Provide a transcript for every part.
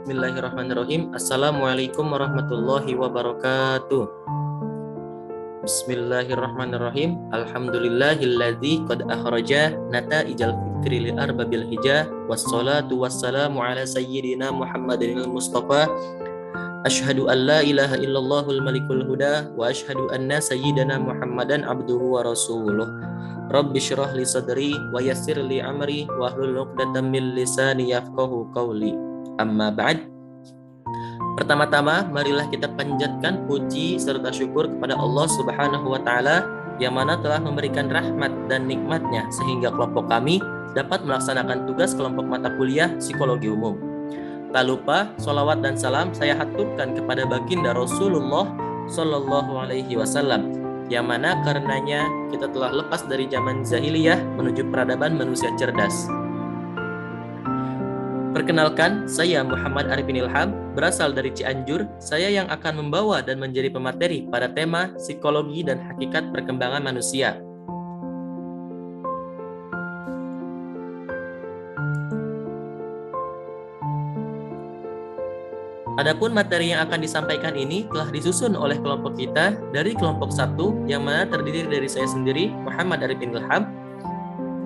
Bismillahirrahmanirrahim. Assalamualaikum warahmatullahi wabarakatuh. Bismillahirrahmanirrahim. Alhamdulillahilladzi qad akhraja nata'ijal fikri lil arbabil hijah wassalatu wassalamu ala sayyidina Muhammadinil Mustafa. Asyhadu an la ilaha illallahul malikul huda wa asyhadu anna sayyidana Muhammadan abduhu wa rasuluh. Rabbi syrah li sadri wa yassir li amri wa hlul 'uqdatam min lisani yafqahu qawli. Amma ba'd. Pertama-tama marilah kita panjatkan puji serta syukur kepada Allah Subhanahu wa taala yang mana telah memberikan rahmat dan nikmatnya sehingga kelompok kami dapat melaksanakan tugas kelompok mata kuliah psikologi umum. Tak lupa sholawat dan salam saya haturkan kepada baginda Rasulullah Sallallahu Alaihi Wasallam yang mana karenanya kita telah lepas dari zaman jahiliyah menuju peradaban manusia cerdas. Perkenalkan, saya Muhammad Arifin Ilham, berasal dari Cianjur. Saya yang akan membawa dan menjadi pemateri pada tema psikologi dan hakikat perkembangan manusia. Adapun materi yang akan disampaikan ini telah disusun oleh kelompok kita dari kelompok 1 yang mana terdiri dari saya sendiri, Muhammad Arifin Ilham.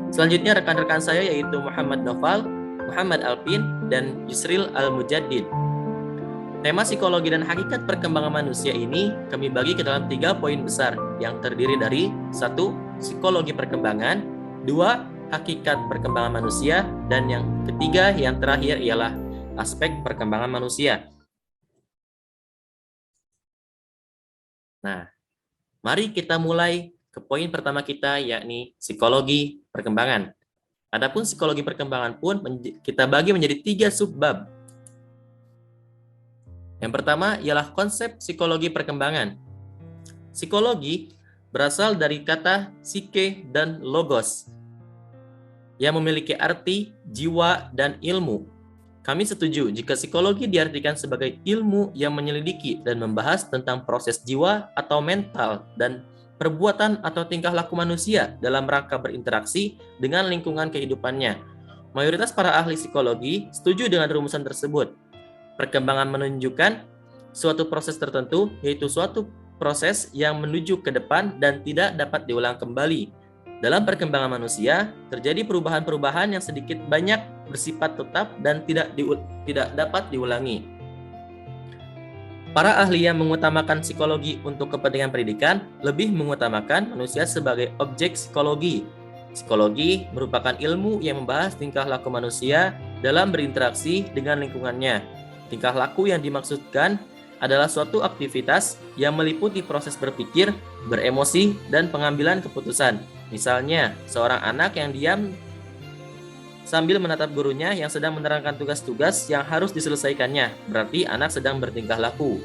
Selanjutnya rekan-rekan saya yaitu Muhammad Noval, Muhammad Alpin, dan Yusril Al-Mujaddid. Tema psikologi dan hakikat perkembangan manusia ini kami bagi ke dalam 3 poin besar yang terdiri dari 1. Psikologi perkembangan, 2. Hakikat perkembangan manusia, dan yang ketiga yang terakhir ialah aspek perkembangan manusia. Nah, mari kita mulai ke poin pertama kita yakni psikologi perkembangan. Adapun psikologi perkembangan pun kita bagi menjadi 3 subbab. Yang pertama ialah konsep psikologi perkembangan. Psikologi berasal dari kata psike dan logos yang memiliki arti jiwa dan ilmu. Kami setuju jika psikologi diartikan sebagai ilmu yang menyelidiki dan membahas tentang proses jiwa atau mental dan perbuatan atau tingkah laku manusia dalam rangka berinteraksi dengan lingkungan kehidupannya. Mayoritas para ahli psikologi setuju dengan rumusan tersebut. Perkembangan menunjukkan suatu proses tertentu, yaitu suatu proses yang menuju ke depan dan tidak dapat diulang kembali. Dalam perkembangan manusia, terjadi perubahan-perubahan yang sedikit banyak bersifat tetap dan tidak dapat diulangi. Para ahli yang mengutamakan psikologi untuk kepentingan pendidikan lebih mengutamakan manusia sebagai objek psikologi. Psikologi merupakan ilmu yang membahas tingkah laku manusia dalam berinteraksi dengan lingkungannya. Tingkah laku yang dimaksudkan adalah suatu aktivitas yang meliputi proses berpikir, beremosi, dan pengambilan keputusan. Misalnya, seorang anak yang diam sambil menatap gurunya yang sedang menerangkan tugas-tugas yang harus diselesaikannya, berarti anak sedang bertingkah laku.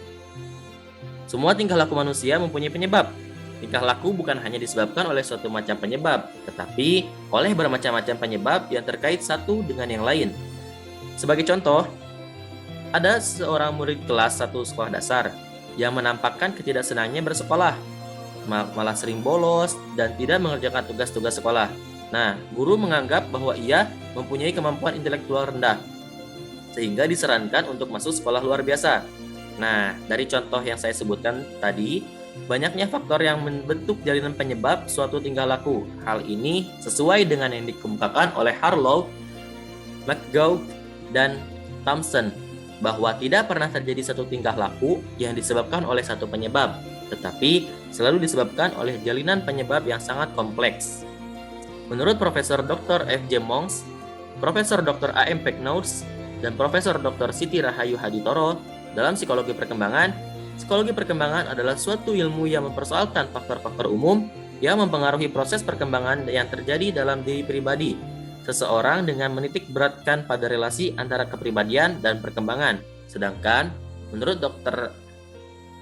Semua tingkah laku manusia mempunyai penyebab. Tingkah laku bukan hanya disebabkan oleh suatu macam penyebab, tetapi oleh bermacam-macam penyebab yang terkait satu dengan yang lain. Sebagai contoh, ada seorang murid kelas 1 sekolah dasar yang menampakkan ketidaksenangannya bersekolah, malah sering bolos dan tidak mengerjakan tugas-tugas sekolah. Nah, guru menganggap bahwa ia mempunyai kemampuan intelektual rendah, sehingga disarankan untuk masuk sekolah luar biasa. Nah, dari contoh yang saya sebutkan tadi, banyaknya faktor yang membentuk jalinan penyebab suatu tingkah laku. Hal ini sesuai dengan yang dikemukakan oleh Harlow, McGough, dan Thompson, bahwa tidak pernah terjadi satu tingkah laku yang disebabkan oleh satu penyebab, tetapi selalu disebabkan oleh jalinan penyebab yang sangat kompleks. Menurut Profesor Dr. F.J. Monks, Profesor Dr. A.M. Pecknours, dan Profesor Dr. Siti Rahayu Haditoro, dalam psikologi perkembangan adalah suatu ilmu yang mempersoalkan faktor-faktor umum yang mempengaruhi proses perkembangan yang terjadi dalam diri pribadi seseorang dengan menitik beratkan pada relasi antara kepribadian dan perkembangan. Sedangkan, menurut Dr.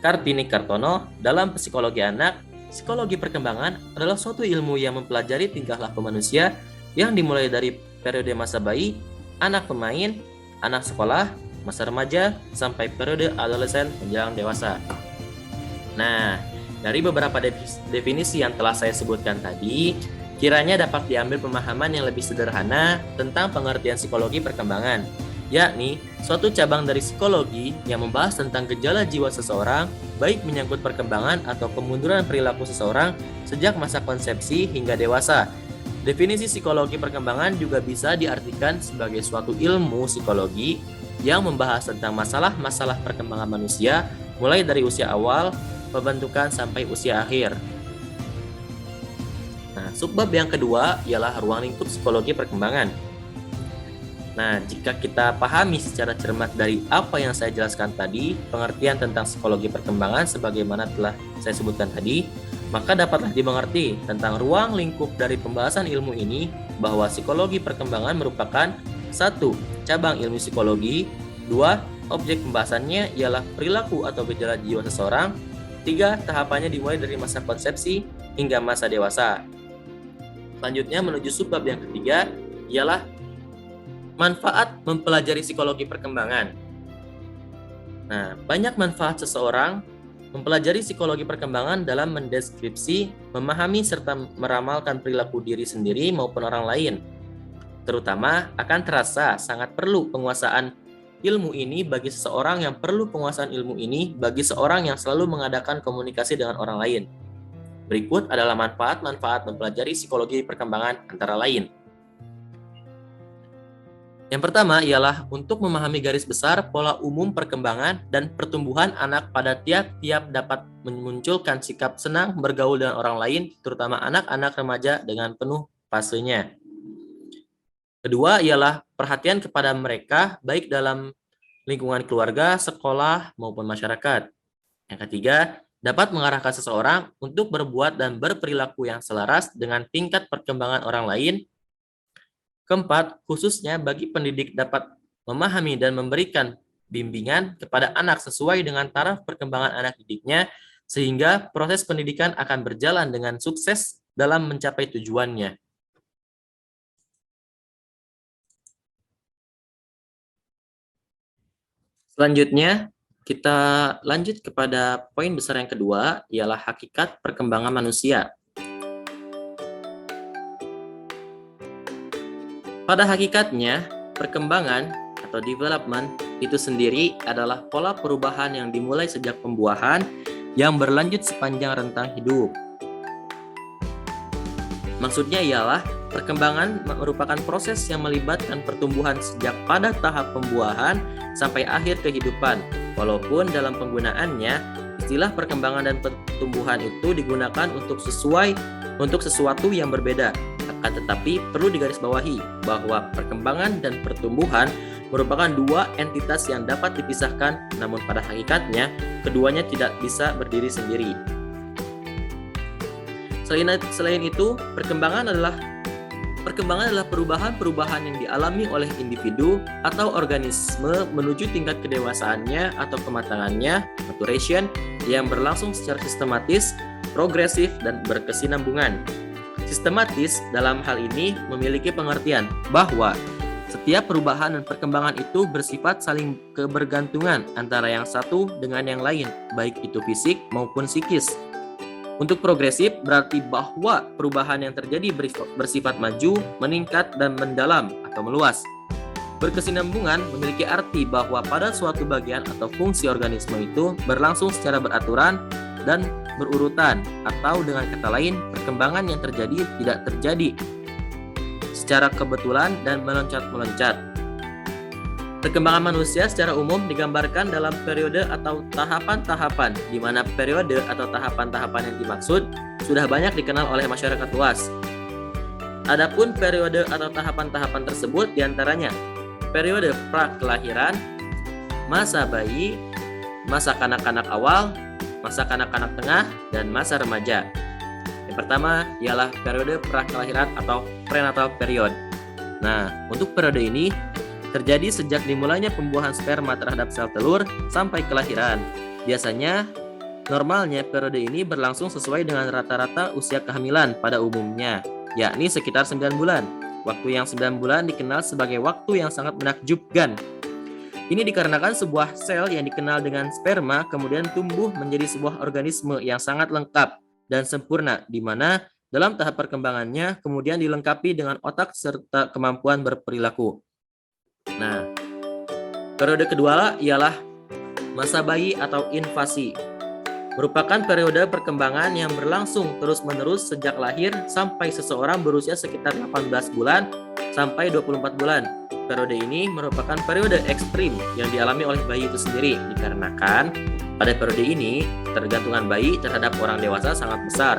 Kartini Kartono, dalam psikologi anak, psikologi perkembangan adalah suatu ilmu yang mempelajari tingkah laku manusia yang dimulai dari periode masa bayi, anak pemain, anak sekolah, masa remaja, sampai periode adolesen menjelang dewasa. Nah, dari beberapa definisi yang telah saya sebutkan tadi, kiranya dapat diambil pemahaman yang lebih sederhana tentang pengertian psikologi perkembangan. yakni suatu cabang dari psikologi yang membahas tentang gejala jiwa seseorang, baik menyangkut perkembangan atau kemunduran perilaku seseorang sejak masa konsepsi hingga dewasa. Definisi psikologi perkembangan juga bisa diartikan sebagai suatu ilmu psikologi yang membahas tentang masalah-masalah perkembangan manusia mulai dari usia awal, pembentukan sampai usia akhir. Nah, subbab yang kedua ialah ruang lingkup psikologi perkembangan. Nah, jika kita pahami secara cermat dari apa yang saya jelaskan tadi, pengertian tentang psikologi perkembangan sebagaimana telah saya sebutkan tadi, maka dapatlah dimengerti tentang ruang lingkup dari pembahasan ilmu ini bahwa psikologi perkembangan merupakan 1. Cabang ilmu psikologi, 2. Objek pembahasannya ialah perilaku atau gejala jiwa seseorang, 3. Tahapannya dimulai dari masa konsepsi hingga masa dewasa. Selanjutnya menuju subbab yang ketiga ialah manfaat mempelajari psikologi perkembangan. Nah, banyak manfaat seseorang mempelajari psikologi perkembangan dalam mendeskripsi, memahami, serta meramalkan perilaku diri sendiri maupun orang lain. Terutama akan terasa sangat perlu penguasaan ilmu ini bagi seseorang yang perlu penguasaan ilmu ini bagi seorang yang selalu mengadakan komunikasi dengan orang lain. Berikut adalah manfaat-manfaat mempelajari psikologi perkembangan antara lain. Yang pertama ialah untuk memahami garis besar pola umum perkembangan dan pertumbuhan anak pada tiap-tiap dapat memunculkan sikap senang bergaul dengan orang lain, terutama anak-anak remaja dengan penuh fasenya. Kedua ialah perhatian kepada mereka baik dalam lingkungan keluarga, sekolah, maupun masyarakat. Yang ketiga, dapat mengarahkan seseorang untuk berbuat dan berperilaku yang selaras dengan tingkat perkembangan orang lain. Keempat, khususnya bagi pendidik dapat memahami dan memberikan bimbingan kepada anak sesuai dengan taraf perkembangan anak didiknya, sehingga proses pendidikan akan berjalan dengan sukses dalam mencapai tujuannya. Selanjutnya, kita lanjut kepada poin besar yang kedua, ialah hakikat perkembangan manusia. Pada hakikatnya, perkembangan atau development itu sendiri adalah pola perubahan yang dimulai sejak pembuahan yang berlanjut sepanjang rentang hidup. Maksudnya ialah perkembangan merupakan proses yang melibatkan pertumbuhan sejak pada tahap pembuahan sampai akhir kehidupan. Walaupun dalam penggunaannya, istilah perkembangan dan pertumbuhan itu digunakan untuk sesuatu yang berbeda. Akan tetapi perlu digarisbawahi bahwa perkembangan dan pertumbuhan merupakan dua entitas yang dapat dipisahkan, namun pada hakikatnya keduanya tidak bisa berdiri sendiri. Selain itu, perkembangan adalah perubahan-perubahan yang dialami oleh individu atau organisme menuju tingkat kedewasaannya atau kematangannya, maturation, yang berlangsung secara sistematis, progresif, dan berkesinambungan. Sistematis dalam hal ini memiliki pengertian bahwa setiap perubahan dan perkembangan itu bersifat saling kebergantungan antara yang satu dengan yang lain, baik itu fisik maupun psikis. Untuk progresif berarti bahwa perubahan yang terjadi bersifat maju, meningkat, dan mendalam atau meluas. Berkesinambungan memiliki arti bahwa pada suatu bagian atau fungsi organisme itu berlangsung secara beraturan dan berurutan, atau dengan kata lain, perkembangan yang terjadi tidak terjadi secara kebetulan dan meloncat-meloncat. Perkembangan manusia secara umum digambarkan dalam periode atau tahapan-tahapan, di mana periode atau tahapan-tahapan yang dimaksud sudah banyak dikenal oleh masyarakat luas. Adapun periode atau tahapan-tahapan tersebut diantaranya periode pra-kelahiran, masa bayi, masa kanak-kanak awal, masa kanak-kanak tengah, dan masa remaja. Yang pertama ialah periode pra-kelahiran atau prenatal period. Nah, untuk periode ini terjadi sejak dimulainya pembuahan sperma terhadap sel telur sampai kelahiran. Biasanya, normalnya periode ini berlangsung sesuai dengan rata-rata usia kehamilan pada umumnya, yakni sekitar 9 bulan. Waktu yang 9 bulan dikenal sebagai waktu yang sangat menakjubkan. Ini dikarenakan sebuah sel yang dikenal dengan sperma kemudian tumbuh menjadi sebuah organisme yang sangat lengkap dan sempurna, di mana dalam tahap perkembangannya kemudian dilengkapi dengan otak serta kemampuan berperilaku. Nah, Periode kedua ialah masa bayi atau invasi. Merupakan periode perkembangan yang berlangsung terus-menerus sejak lahir sampai seseorang berusia sekitar 18 bulan sampai 24 bulan. Periode ini merupakan periode ekstrim yang dialami oleh bayi itu sendiri, dikarenakan pada periode ini ketergantungan bayi terhadap orang dewasa sangat besar.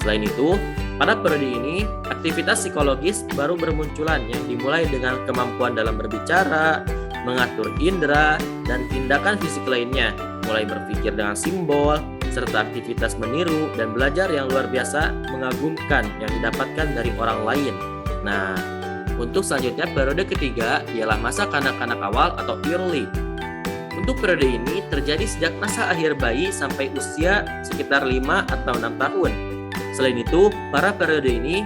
Selain itu, pada periode ini aktivitas psikologis baru bermunculan yang dimulai dengan kemampuan dalam berbicara, mengatur indera, dan tindakan fisik lainnya, mulai berpikir dengan simbol, serta aktivitas meniru dan belajar yang luar biasa mengagumkan yang didapatkan dari orang lain. Nah, untuk selanjutnya periode ketiga ialah masa kanak-kanak awal atau early. Untuk periode ini terjadi sejak masa akhir bayi sampai usia sekitar 5 atau 6 tahun. Selain itu, pada periode ini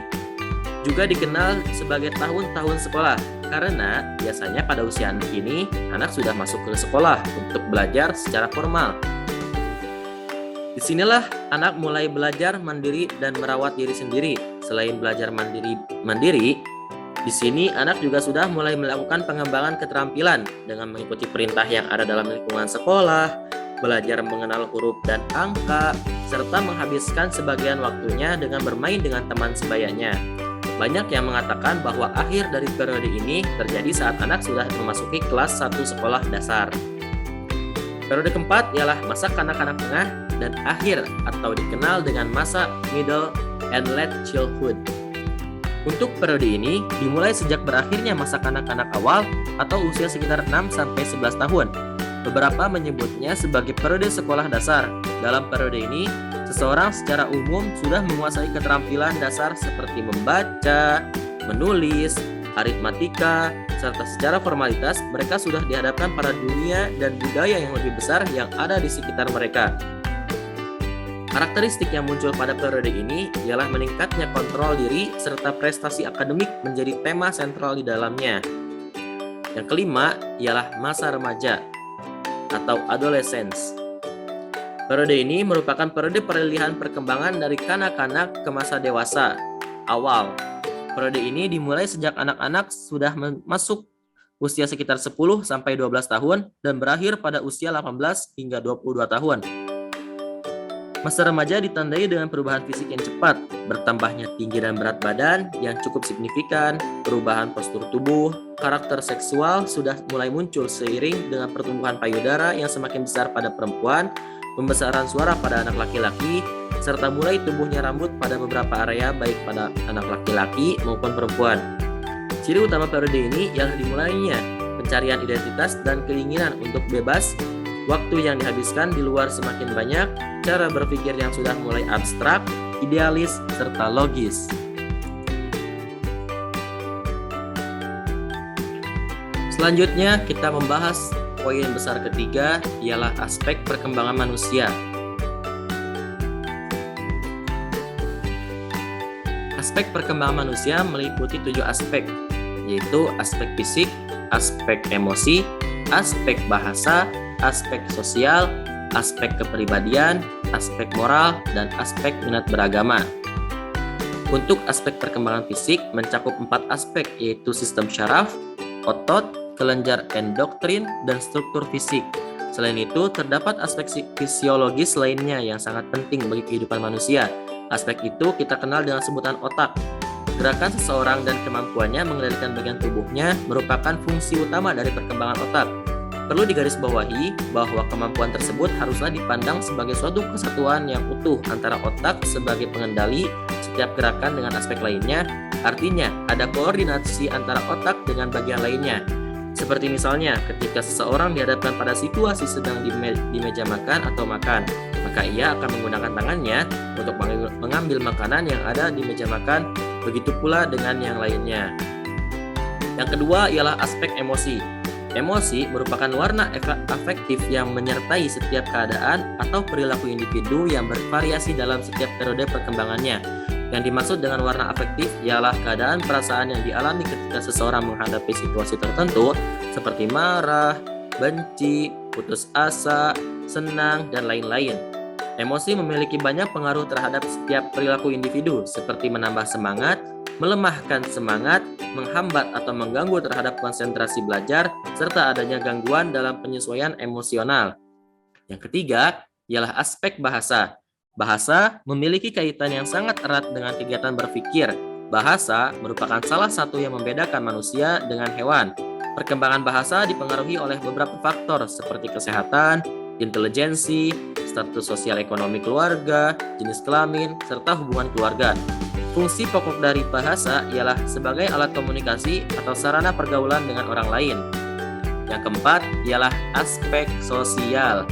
juga dikenal sebagai tahun-tahun sekolah, karena biasanya pada usia anak ini, anak sudah masuk ke sekolah untuk belajar secara formal. Disinilah anak mulai belajar mandiri dan merawat diri sendiri. Selain belajar mandiri, di sini anak juga sudah mulai melakukan pengembangan keterampilan dengan mengikuti perintah yang ada dalam lingkungan sekolah, belajar mengenal huruf dan angka, serta menghabiskan sebagian waktunya dengan bermain dengan teman sebayanya. Banyak yang mengatakan bahwa akhir dari periode ini terjadi saat anak sudah memasuki kelas 1 sekolah dasar. Periode keempat ialah masa kanak-kanak tengah dan akhir atau dikenal dengan masa middle and late childhood. Untuk periode ini dimulai sejak berakhirnya masa kanak-kanak awal atau usia sekitar 6-11 tahun. Beberapa menyebutnya sebagai periode sekolah dasar. Dalam periode ini, seseorang secara umum sudah menguasai keterampilan dasar seperti membaca, menulis, aritmatika, serta secara formalitas mereka sudah dihadapkan pada dunia dan budaya yang lebih besar yang ada di sekitar mereka. Karakteristik yang muncul pada periode ini ialah meningkatnya kontrol diri serta prestasi akademik menjadi tema sentral di dalamnya. Yang kelima ialah masa remaja atau adolescence. Periode ini merupakan periode peralihan perkembangan dari kanak-kanak ke masa dewasa awal. Periode ini dimulai sejak anak-anak sudah masuk usia sekitar 10-12 tahun dan berakhir pada usia 18 hingga 22 tahun. Masa remaja ditandai dengan perubahan fisik yang cepat, bertambahnya tinggi dan berat badan yang cukup signifikan, perubahan postur tubuh, karakter seksual sudah mulai muncul seiring dengan pertumbuhan payudara yang semakin besar pada perempuan, pembesaran suara pada anak laki-laki, serta mulai tumbuhnya rambut pada beberapa area baik pada anak laki-laki maupun perempuan. Ciri utama periode ini ialah dimulainya pencarian identitas dan keinginan untuk bebas, waktu yang dihabiskan di luar semakin banyak, cara berpikir yang sudah mulai abstrak, idealis, serta logis. Selanjutnya kita membahas poin besar ketiga ialah aspek perkembangan manusia. Aspek perkembangan manusia meliputi 7 aspek, yaitu aspek fisik, aspek emosi, aspek bahasa, aspek sosial, aspek kepribadian, aspek moral, dan aspek minat beragama. Untuk aspek perkembangan fisik mencakup 4 aspek, yaitu sistem syaraf, otot, kelenjar endoktrin, dan struktur fisik. Selain itu, terdapat aspek fisiologis lainnya yang sangat penting bagi kehidupan manusia. Aspek itu kita kenal dengan sebutan otak. Gerakan seseorang dan kemampuannya mengendalikan bagian tubuhnya merupakan fungsi utama dari perkembangan otak. Perlu digarisbawahi bahwa kemampuan tersebut haruslah dipandang sebagai suatu kesatuan yang utuh antara otak sebagai pengendali setiap gerakan dengan aspek lainnya. Artinya, ada koordinasi antara otak dengan bagian lainnya. Seperti misalnya, ketika seseorang dihadapkan pada situasi sedang di meja makan atau makan, maka ia akan menggunakan tangannya untuk mengambil makanan yang ada di meja makan, begitu pula dengan yang lainnya. Yang kedua ialah aspek emosi. Emosi merupakan warna afektif yang menyertai setiap keadaan atau perilaku individu yang bervariasi dalam setiap periode perkembangannya. Yang dimaksud dengan warna afektif ialah keadaan perasaan yang dialami ketika seseorang menghadapi situasi tertentu seperti marah, benci, putus asa, senang, dan lain-lain. Emosi memiliki banyak pengaruh terhadap setiap perilaku individu seperti menambah semangat, melemahkan semangat, menghambat atau mengganggu terhadap konsentrasi belajar, serta adanya gangguan dalam penyesuaian emosional. Yang ketiga ialah aspek bahasa. Bahasa memiliki kaitan yang sangat erat dengan kegiatan berpikir. Bahasa merupakan salah satu yang membedakan manusia dengan hewan. Perkembangan bahasa dipengaruhi oleh beberapa faktor seperti kesehatan, intelijensi, status sosial ekonomi keluarga, jenis kelamin, serta hubungan keluarga. Fungsi pokok dari bahasa ialah sebagai alat komunikasi atau sarana pergaulan dengan orang lain. Yang keempat ialah aspek sosial.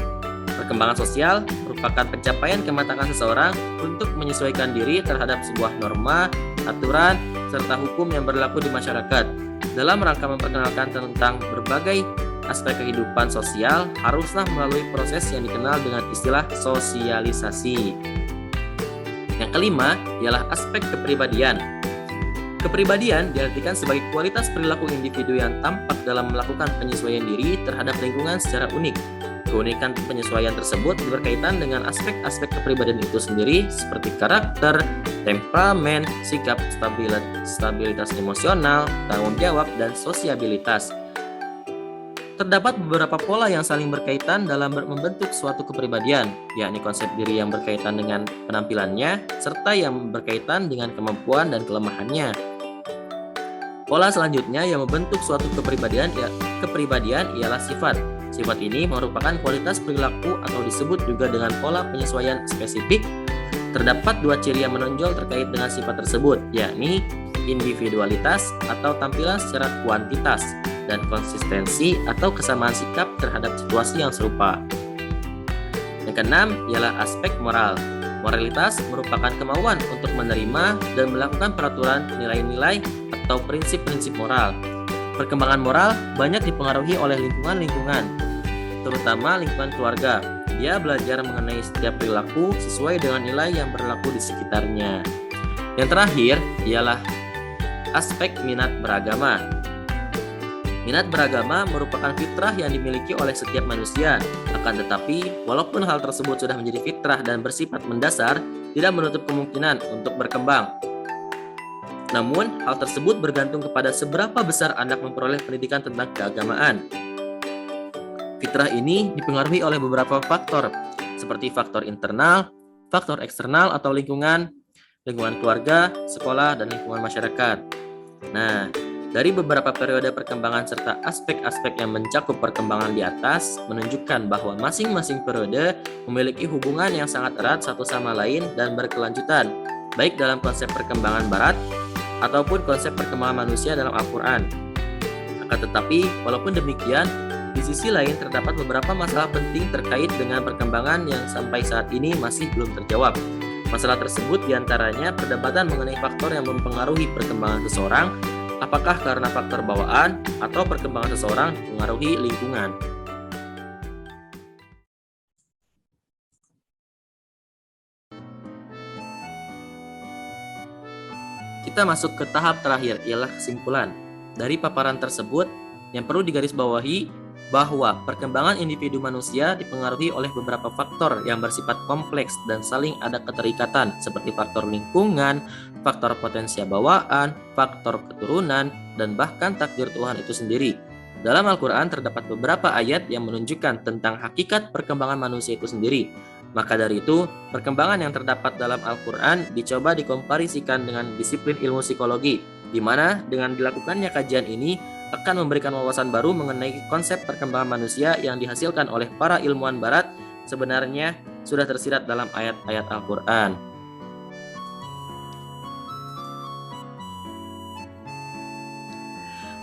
Perkembangan sosial merupakan pencapaian kematangan seseorang untuk menyesuaikan diri terhadap sebuah norma, aturan, serta hukum yang berlaku di masyarakat. Dalam rangka memperkenalkan tentang berbagai aspek kehidupan sosial, haruslah melalui proses yang dikenal dengan istilah sosialisasi. Yang kelima ialah aspek kepribadian. Kepribadian diartikan sebagai kualitas perilaku individu yang tampak dalam melakukan penyesuaian diri terhadap lingkungan secara unik. Keunikan penyesuaian tersebut berkaitan dengan aspek-aspek kepribadian itu sendiri seperti karakter, temperamen, sikap, stabilitas emosional, tanggung jawab, dan sosiabilitas. Terdapat beberapa pola yang saling berkaitan dalam membentuk suatu kepribadian, yakni konsep diri yang berkaitan dengan penampilannya, serta yang berkaitan dengan kemampuan dan kelemahannya. Pola selanjutnya yang membentuk suatu kepribadian ialah sifat. Sifat ini merupakan kualitas perilaku atau disebut juga dengan pola penyesuaian spesifik. Terdapat dua ciri yang menonjol terkait dengan sifat tersebut, yakni individualitas atau tampilan secara kuantitas, dan konsistensi atau kesamaan sikap terhadap situasi yang serupa. Yang keenam ialah aspek moral. Moralitas merupakan kemauan untuk menerima dan melakukan peraturan, nilai-nilai, atau prinsip-prinsip moral. Perkembangan moral banyak dipengaruhi oleh lingkungan-lingkungan, terutama lingkungan keluarga. Dia belajar mengenai setiap perilaku sesuai dengan nilai yang berlaku di sekitarnya. Yang terakhir ialah aspek minat beragama. Minat beragama merupakan fitrah yang dimiliki oleh setiap manusia. Akan tetapi, walaupun hal tersebut sudah menjadi fitrah dan bersifat mendasar, tidak menutup kemungkinan untuk berkembang. Namun, hal tersebut bergantung kepada seberapa besar anak memperoleh pendidikan tentang keagamaan. Fitrah ini dipengaruhi oleh beberapa faktor, seperti faktor internal, faktor eksternal atau lingkungan keluarga, sekolah, dan lingkungan masyarakat. Nah, dari beberapa periode perkembangan serta aspek-aspek yang mencakup perkembangan di atas menunjukkan bahwa masing-masing periode memiliki hubungan yang sangat erat satu sama lain dan berkelanjutan, baik dalam konsep perkembangan barat ataupun konsep perkembangan manusia dalam Al-Quran. Akan tetapi, walaupun demikian, di sisi lain terdapat beberapa masalah penting terkait dengan perkembangan yang sampai saat ini masih belum terjawab. Masalah tersebut diantaranya perdebatan mengenai faktor yang mempengaruhi perkembangan seseorang, apakah karena faktor bawaan atau perkembangan seseorang mengaruhi lingkungan. Kita masuk ke tahap terakhir, ialah kesimpulan. Dari paparan tersebut, yang perlu digarisbawahi bahwa perkembangan individu manusia dipengaruhi oleh beberapa faktor yang bersifat kompleks dan saling ada keterikatan, seperti faktor lingkungan, faktor potensial bawaan, faktor keturunan, dan bahkan takdir Tuhan itu sendiri. Dalam Al-Quran terdapat beberapa ayat yang menunjukkan tentang hakikat perkembangan manusia itu sendiri. Maka dari itu, perkembangan yang terdapat dalam Al-Quran dicoba dikomparisikan dengan disiplin ilmu psikologi, di mana dengan dilakukannya kajian ini akan memberikan wawasan baru mengenai konsep perkembangan manusia yang dihasilkan oleh para ilmuwan barat sebenarnya sudah tersirat dalam ayat-ayat Al-Quran.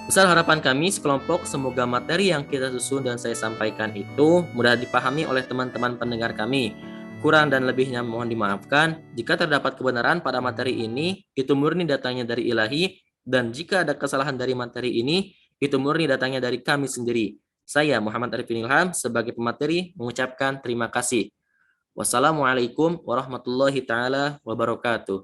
Besar harapan kami sekelompok, semoga materi yang kita susun dan saya sampaikan itu mudah dipahami oleh teman-teman pendengar kami. Kurang dan lebihnya mohon dimaafkan. Jika terdapat kebenaran pada materi ini, itu murni datangnya dari Ilahi, dan jika ada kesalahan dari materi ini, itu murni datangnya dari kami sendiri. Saya Muhammad Arifin Ilham sebagai pemateri mengucapkan terima kasih. Wassalamualaikum warahmatullahi taala wabarakatuh.